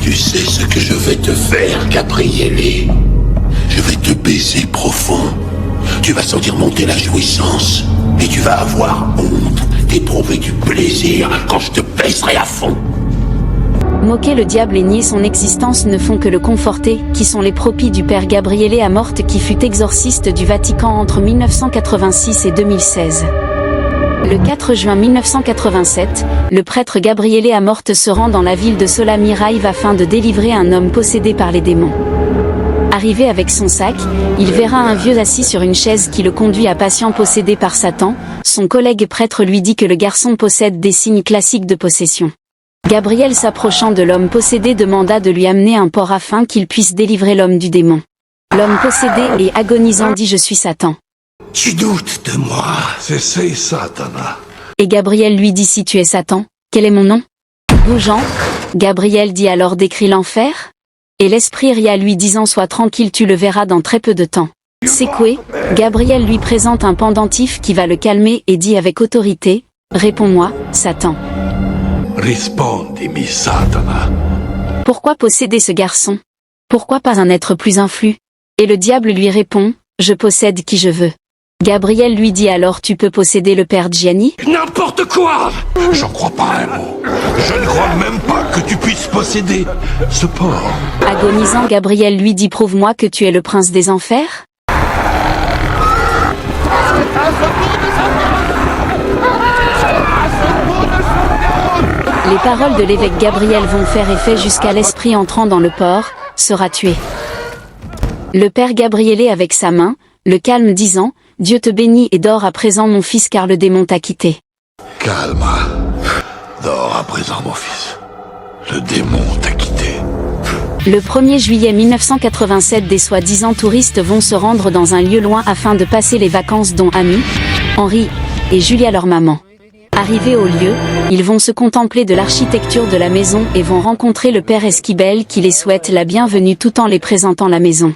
Tu sais ce que je vais te faire, Gabriele? Je vais te baiser profond. Tu vas sentir monter la jouissance. Et tu vas avoir honte d'éprouver du plaisir quand je te baiserai à fond. Moquer le diable et nier son existence ne font que le conforter, qui sont les propis du père Gabriele Amorth qui fut exorciste du Vatican entre 1986 et 2016. Le 4 juin 1987, le prêtre Gabriele Amorth se rend dans la ville de Solamirive afin de délivrer un homme possédé par les démons. Arrivé avec son sac, il verra un vieux assis sur une chaise qui le conduit à patient possédé par Satan. Son collègue prêtre lui dit que le garçon possède des signes classiques de possession. Gabriel s'approchant de l'homme possédé demanda de lui amener un porc afin qu'il puisse délivrer l'homme du démon. L'homme possédé et agonisant dit « Je suis Satan ». Tu doutes de moi? C'est Satana. Et Gabriel lui dit « Si tu es Satan, quel est mon nom ?» Bougeant, Gabriel dit alors « Décris l'enfer ?» Et l'esprit ria lui disant « Sois tranquille, tu le verras dans très peu de temps. » Secoué, Gabriel lui présente un pendentif qui va le calmer et dit avec autorité « Réponds-moi, Satan. » Rispondimi, Satana. Pourquoi posséder ce garçon? Pourquoi pas un être plus influx? Et le diable lui répond, je possède qui je veux. Gabriel lui dit alors tu peux posséder le père Gianni? N'importe quoi! J'en crois pas un mot. Je ne crois même pas que tu puisses posséder ce porc. Agonisant, Gabriel lui dit prouve-moi que tu es le prince des enfers? Les paroles de l'évêque Gabriel vont faire effet jusqu'à l'esprit entrant dans le porc, sera tué. Le père Gabriele avec sa main, le calme disant, Dieu te bénit et dors à présent mon fils car le démon t'a quitté. Calme. Dors à présent mon fils. Le démon t'a quitté. Le 1er juillet 1987, des soi-disant touristes vont se rendre dans un lieu loin afin de passer les vacances dont Amy, Henri et Julia leur maman. Arrivés au lieu, ils vont se contempler de l'architecture de la maison et vont rencontrer le père Esquibel qui les souhaite la bienvenue tout en les présentant la maison.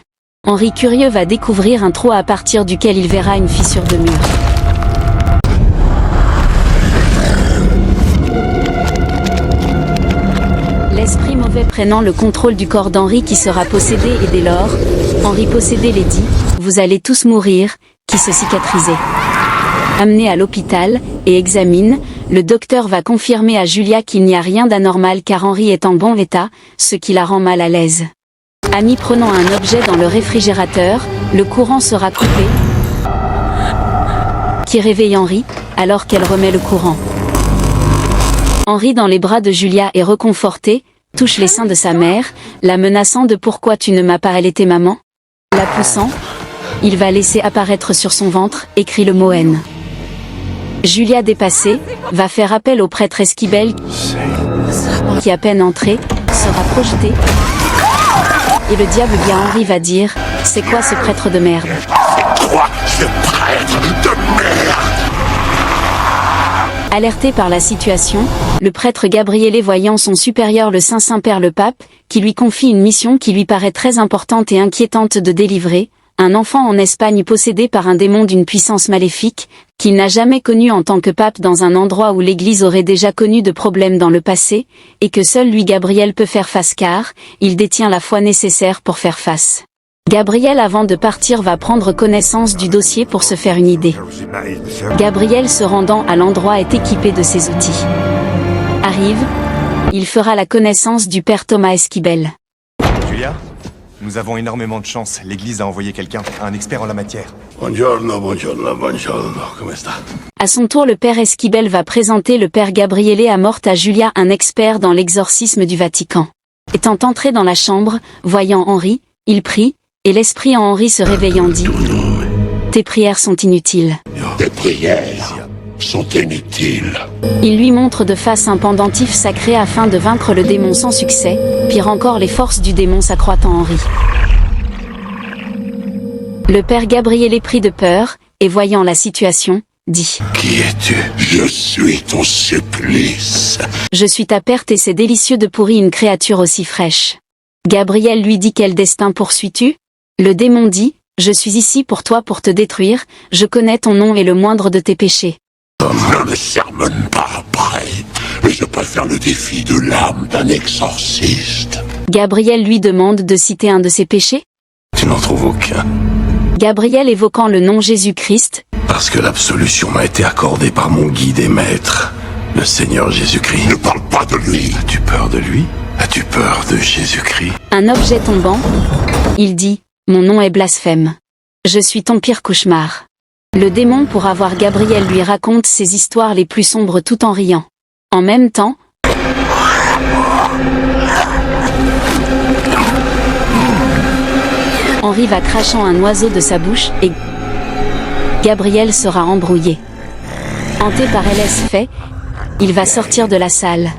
Henri curieux va découvrir un trou à partir duquel il verra une fissure de mur. L'esprit mauvais prenant le contrôle du corps d'Henri qui sera possédé et dès lors, Henri possédé les dit, vous allez tous mourir, qui se cicatriser. Amené à l'hôpital, et examine, le docteur va confirmer à Julia qu'il n'y a rien d'anormal car Henri est en bon état, ce qui la rend mal à l'aise. Amy prenant un objet dans le réfrigérateur, le courant sera coupé, qui réveille Henri, alors qu'elle remet le courant. Henri dans les bras de Julia est reconforté, touche les seins de sa mère, la menaçant de pourquoi tu ne m'as pas allaité maman? La poussant, il va laisser apparaître sur son ventre, écrit le mot haine. Julia dépassée, va faire appel au prêtre Esquibel, qui à peine entré, sera projeté. Et le diable via Henri va dire, c'est quoi ce prêtre de merde? Toi, ce prêtre de merde! Alerté par la situation, le prêtre Gabriele voyant son supérieur le Saint-Père le Pape, qui lui confie une mission qui lui paraît très importante et inquiétante de délivrer, un enfant en Espagne possédé par un démon d'une puissance maléfique, qu'il n'a jamais connu en tant que pape dans un endroit où l'Église aurait déjà connu de problèmes dans le passé, et que seul lui Gabriel peut faire face car, il détient la foi nécessaire pour faire face. Gabriel avant de partir va prendre connaissance du dossier pour se faire une idée. Gabriel se rendant à l'endroit est équipé de ses outils. Arrive, il fera la connaissance du père Thomas Esquibel. Julia, nous avons énormément de chance. L'église a envoyé quelqu'un, un expert en la matière. Buongiorno, come sta? À son tour, le père Esquibel va présenter le père Gabriele Amorth à Julia, un expert dans l'exorcisme du Vatican. Étant entré dans la chambre, voyant Henri, il prie, et l'esprit en Henri se réveillant dit « Tes prières sont inutiles. » Tes prières sont inutiles. Il lui montre de face un pendentif sacré afin de vaincre le démon sans succès, pire encore les forces du démon s'accroît en Henri. Le père Gabriel pris de peur, et voyant la situation, dit « Qui es-tu? Je suis ton supplice. Je suis ta perte et c'est délicieux de pourrir une créature aussi fraîche. » Gabriel lui dit « Quel destin poursuis-tu » Le démon dit « Je suis ici pour toi pour te détruire, je connais ton nom et le moindre de tes péchés. » Ne me sermonne pas après, mais je préfère le défi de l'âme d'un exorciste. Gabriel lui demande de citer un de ses péchés. Tu n'en trouves aucun. Gabriel évoquant le nom Jésus-Christ. Parce que l'absolution m'a été accordée par mon guide et maître, le Seigneur Jésus-Christ. Ne parle pas de lui. As-tu peur de lui? As-tu peur de Jésus-Christ? Un objet tombant. Il dit, mon nom est blasphème. Je suis ton pire cauchemar. Le démon pour avoir Gabriel lui raconte ses histoires les plus sombres tout en riant. En même temps, Henri va crachant un oiseau de sa bouche et Gabriel sera embrouillé. Hanté par LS fait, il va sortir de la salle.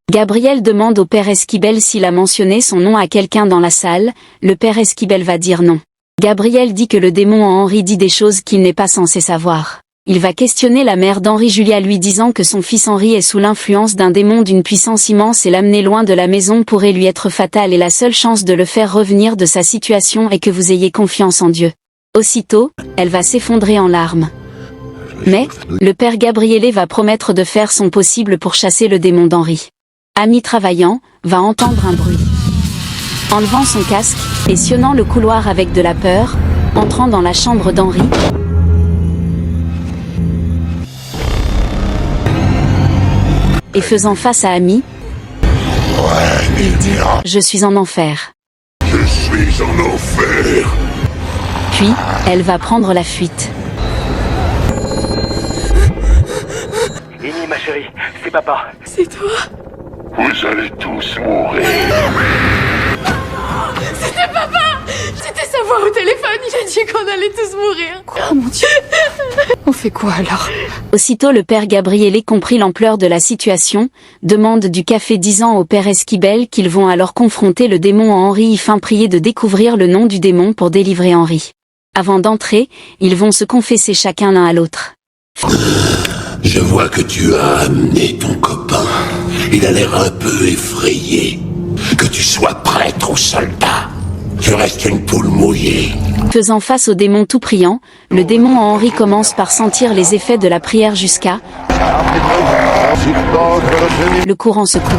Gabriel demande au père Esquibel s'il a mentionné son nom à quelqu'un dans la salle, le père Esquibel va dire non. Gabriel dit que le démon en Henri dit des choses qu'il n'est pas censé savoir. Il va questionner la mère d'Henri Julia lui disant que son fils Henri est sous l'influence d'un démon d'une puissance immense et l'amener loin de la maison pourrait lui être fatal et la seule chance de le faire revenir de sa situation est que vous ayez confiance en Dieu. Aussitôt, elle va s'effondrer en larmes. Mais, le père Gabriele va promettre de faire son possible pour chasser le démon d'Henri. Ami travaillant, va entendre un bruit. Enlevant son casque, et sillonnant le couloir avec de la peur, entrant dans la chambre d'Henri, et faisant face à Ami, il dit « Je suis en enfer ». Je suis en enfer. Puis, elle va prendre la fuite. Amy, ma chérie, c'est papa. C'est toi? Vous allez tous mourir. C'était papa! C'était sa voix au téléphone, il a dit qu'on allait tous mourir. Oh mon Dieu! On fait quoi alors? Aussitôt le père Gabriele comprit l'ampleur de la situation, demande du café disant au père Esquibel qu'ils vont alors confronter le démon en Henri afin prier de découvrir le nom du démon pour délivrer Henri. Avant d'entrer, ils vont se confesser chacun l'un à l'autre. Je vois que tu as amené ton copain. Il a l'air un peu effrayé. Que tu sois prêtre ou soldat, je reste une poule mouillée. Faisant face au démon tout priant, le démon en Henri commence par sentir les effets de la prière jusqu'à... Le courant se coupe.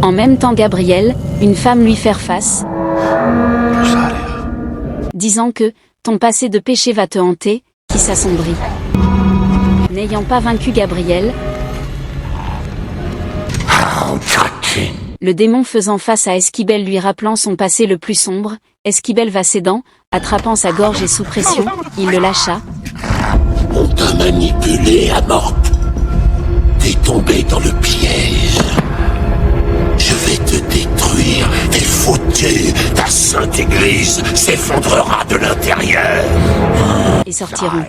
En même temps Gabriel, une femme lui fait face, disant que ton passé de péché va te hanter, qui s'assombrit. N'ayant pas vaincu Gabriel, le démon faisant face à Esquibel lui rappelant son passé le plus sombre, Esquibel va cédant, attrapant sa gorge et sous pression, il le lâcha. On t'a manipulé à morte. T'es tombé dans le piège. Je vais te détruire. T'es foutu. Ta sainte église s'effondrera de l'intérieur. Et sortiront.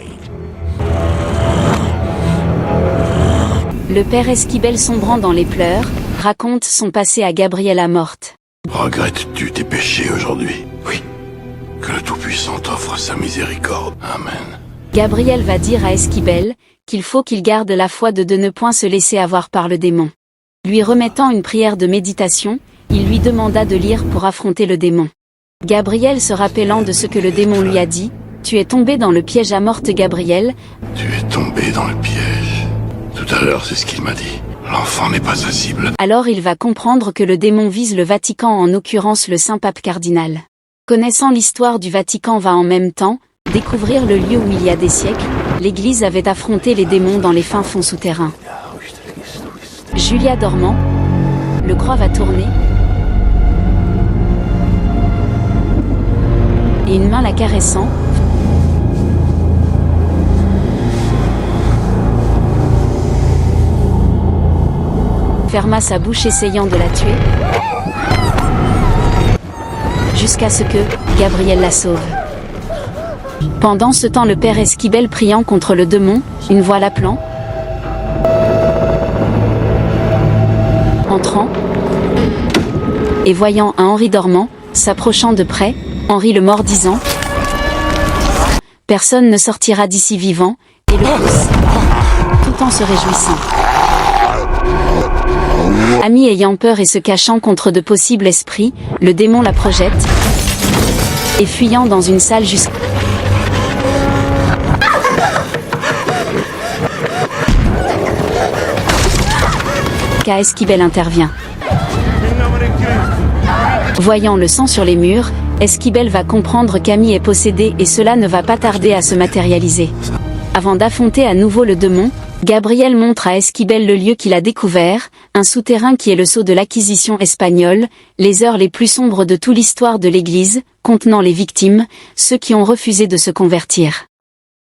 Le père Esquibel sombrant dans les pleurs, raconte son passé à Gabriela morte. Regrettes-tu tes péchés aujourd'hui? Oui. Que le Tout-Puissant t'offre sa miséricorde. Amen. Gabriel va dire à Esquibel qu'il faut qu'il garde la foi de ne point se laisser avoir par le démon. Lui remettant une prière de méditation, il lui demanda de lire pour affronter le démon. Gabriel se rappelant de ce que le démon lui a dit, « Tu es tombé dans le piège à morte Gabriel. » Tu es tombé dans le piège. Tout à l'heure, c'est ce qu'il m'a dit. L'enfant n'est pas sa cible. Alors il va comprendre que le démon vise le Vatican, en l'occurrence le Saint-Pape cardinal. Connaissant l'histoire du Vatican va en même temps découvrir le lieu où il y a des siècles, l'Église avait affronté les démons dans les fins fonds souterrains. Julia dormant, le croix va tourner, et une main la caressant, ferma sa bouche essayant de la tuer, jusqu'à ce que Gabriel la sauve. Pendant ce temps le père Esquibel priant contre le démon, une voix l'appelant. Entrant, et voyant un Henri dormant, s'approchant de près, Henri le mort disant « Personne ne sortira d'ici vivant » et le pousse, tout en se réjouissant. Ami ayant peur et se cachant contre de possibles esprits, le démon la projette, et fuyant dans une salle jusqu'à... qu'Esquibel intervient. Voyant le sang sur les murs, Esquibel va comprendre qu'Amy est possédée et cela ne va pas tarder à se matérialiser. Avant d'affronter à nouveau le démon, Gabriel montre à Esquibel le lieu qu'il a découvert, un souterrain qui est le sceau de l'Inquisition espagnole, les heures les plus sombres de toute l'histoire de l'Église, contenant les victimes, ceux qui ont refusé de se convertir.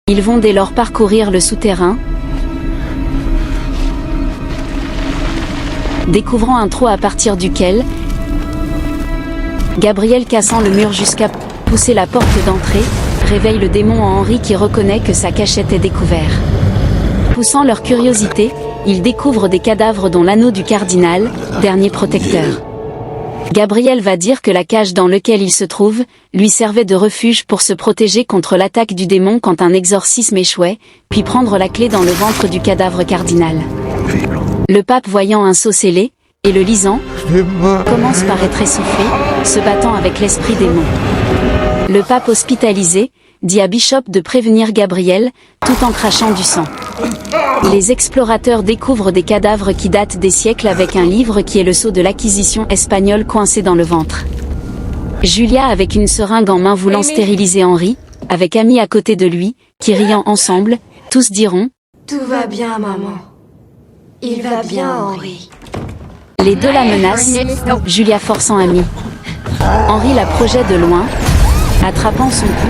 Ils vont dès lors parcourir le souterrain, découvrant un trou à partir duquel Gabriel, cassant le mur jusqu'à pousser la porte d'entrée, réveille le démon en Henri qui reconnaît que sa cachette est découverte. Poussant leur curiosité, ils découvrent des cadavres dont l'anneau du cardinal, dernier protecteur. Gabriel va dire que la cage dans laquelle il se trouve, lui servait de refuge pour se protéger contre l'attaque du démon quand un exorcisme échouait, puis prendre la clé dans le ventre du cadavre cardinal. Le pape, voyant un sceau scellé, et le lisant, commence par être essoufflé, se battant avec l'esprit démon. Le pape hospitalisé, dit à Bishop de prévenir Gabriel, tout en crachant du sang. Les explorateurs découvrent des cadavres qui datent des siècles avec un livre qui est le sceau de l'Inquisition espagnole coincé dans le ventre. Julia avec une seringue en main voulant stériliser Henri, avec Amy à côté de lui, qui riant ensemble, tous diront « Tout va bien, maman. Il va bien, Henri. » Les deux la menacent, Julia forçant Amy. Henri la projette de loin, attrapant son cou.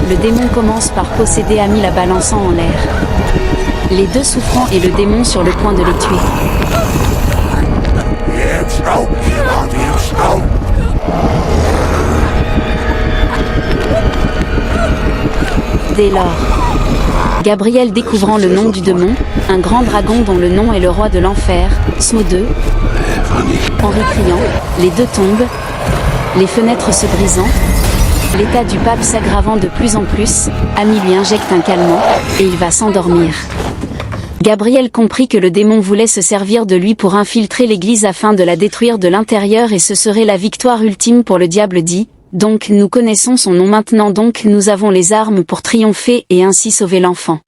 Le démon commence par posséder Amy la balançant en l'air. Les deux souffrant et le démon sur le point de les tuer. Dès lors, Gabriel découvrant le nom du démon, un grand dragon dont le nom est le roi de l'enfer, Smo 2. Henri criant, les deux tombent, les fenêtres se brisant, l'état du pape s'aggravant de plus en plus, Amy lui injecte un calmant, et il va s'endormir. Gabriel comprit que le démon voulait se servir de lui pour infiltrer l'église afin de la détruire de l'intérieur et ce serait la victoire ultime pour le diable dit. Donc nous connaissons son nom maintenant donc nous avons les armes pour triompher et ainsi sauver l'enfant.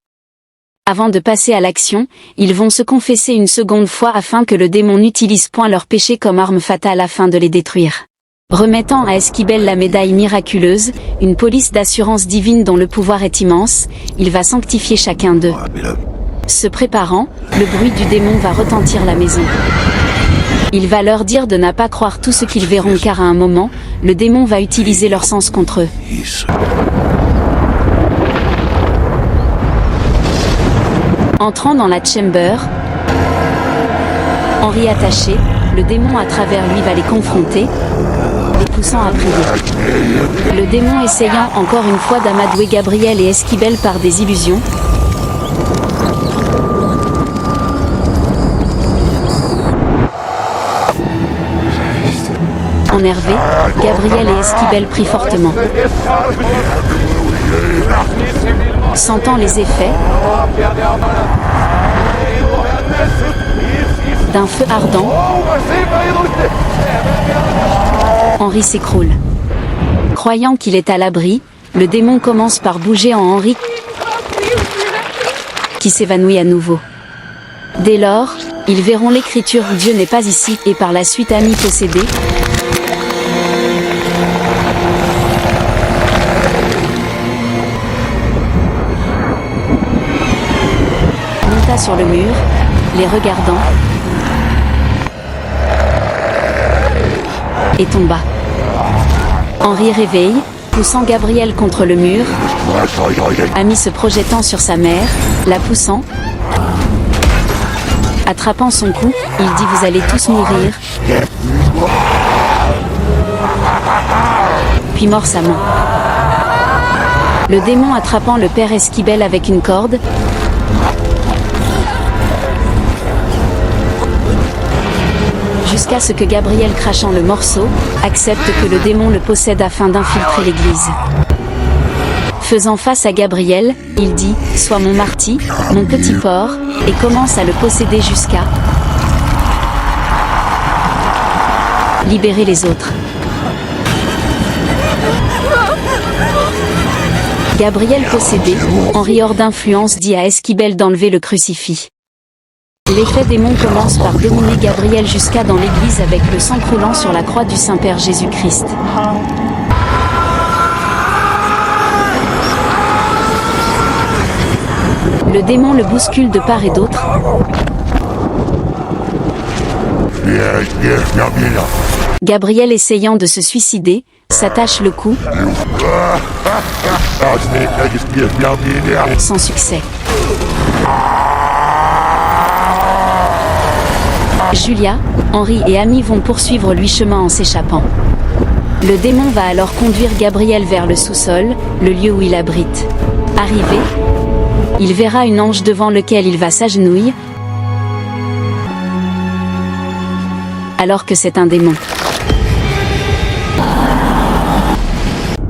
Avant de passer à l'action, ils vont se confesser une seconde fois afin que le démon n'utilise point leur péché comme arme fatale afin de les détruire. Remettant à Esquibel la médaille miraculeuse, une police d'assurance divine dont le pouvoir est immense, il va sanctifier chacun d'eux. Se préparant, le bruit du démon va retentir la maison. Il va leur dire de ne pas croire tout ce qu'ils verront car à un moment, le démon va utiliser leur sens contre eux. Entrant dans la chamber, Henri attaché, le démon à travers lui va les confronter, les poussant à prier. Le démon essayant encore une fois d'amadouer Gabriel et Esquibel par des illusions. Énervé, Gabriel et Esquibel prient fortement. Sentant les effets d'un feu ardent, Henri s'écroule. Croyant qu'il est à l'abri, le démon commence par bouger en Henri, qui s'évanouit à nouveau. Dès lors, ils verront l'écriture « Dieu n'est pas ici » et par la suite Amy possédée. Monta sur le mur, les regardant, et tomba. Henri réveille, poussant Gabriel contre le mur, Amy se projetant sur sa mère, la poussant, attrapant son cou, il dit vous allez tous mourir, puis mord sa main. Le démon attrapant le père Esquibel avec une corde, jusqu'à ce que Gabriel crachant le morceau, accepte que le démon le possède afin d'infiltrer l'église. Faisant face à Gabriel, il dit « Sois mon marty, mon petit porc » et commence à le posséder jusqu'à libérer les autres. Gabriel possédé, Henri hors d'influence dit à Esquibel d'enlever le crucifix. L'effet démon commence par dominer Gabriel jusqu'à dans l'église avec le sang croulant sur la croix du Saint-Père Jésus-Christ. Le démon le bouscule de part et d'autre. Gabriel, essayant de se suicider, s'attache le cou. Sans succès. Julia, Henri et Amy vont poursuivre lui chemin en s'échappant. Le démon va alors conduire Gabriel vers le sous-sol, le lieu où il abrite. Arrivé, il verra une ange devant lequel il va s'agenouiller, alors que c'est un démon.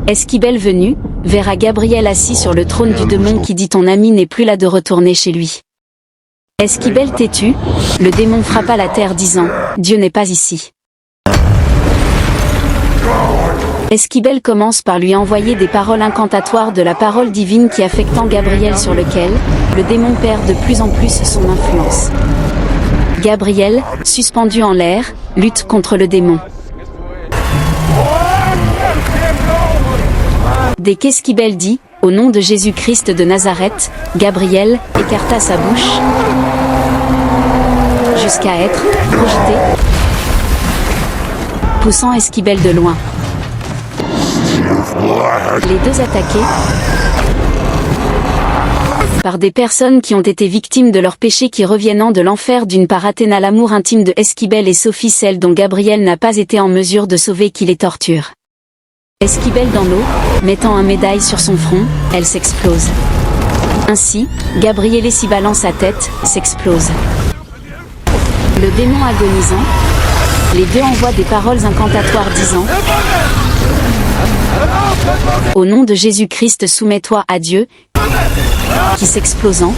Esquibel venu, verra Gabriel assis sur le trône du démon qui dit ton ami n'est plus là de retourner chez lui. Esquibel têtu, le démon frappa la terre disant « Dieu n'est pas ici ». Esquibel commence par lui envoyer des paroles incantatoires de la parole divine qui affectant Gabriel sur lequel, le démon perd de plus en plus son influence. Gabriel, suspendu en l'air, lutte contre le démon. Dès qu'Esquibel dit « Au nom de Jésus-Christ de Nazareth », Gabriel écarta sa bouche jusqu'à être projeté, poussant Esquibel de loin. Les deux attaqués par des personnes qui ont été victimes de leurs péchés qui reviennent de l'enfer d'une part Athéna l'amour intime de Esquibel et Sophie celle dont Gabriel n'a pas été en mesure de sauver qui les torture. Esquibel dans l'eau, mettant un médaille sur son front, elle s'explose. Ainsi, Gabriel s'y balance sa tête, s'explose. Le démon agonisant, les deux envoient des paroles incantatoires disant « Au nom de Jésus-Christ soumets-toi à Dieu » qui s'explosant,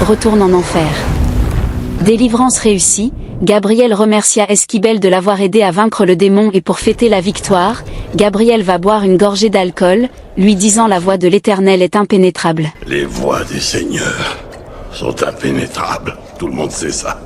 retourne en enfer. Délivrance réussie, Gabriel remercia Esquibel de l'avoir aidé à vaincre le démon et pour fêter la victoire, Gabriel va boire une gorgée d'alcool, lui disant la voix de l'Éternel est impénétrable. Les voix des seigneurs sont impénétrables. Tout le monde sait ça.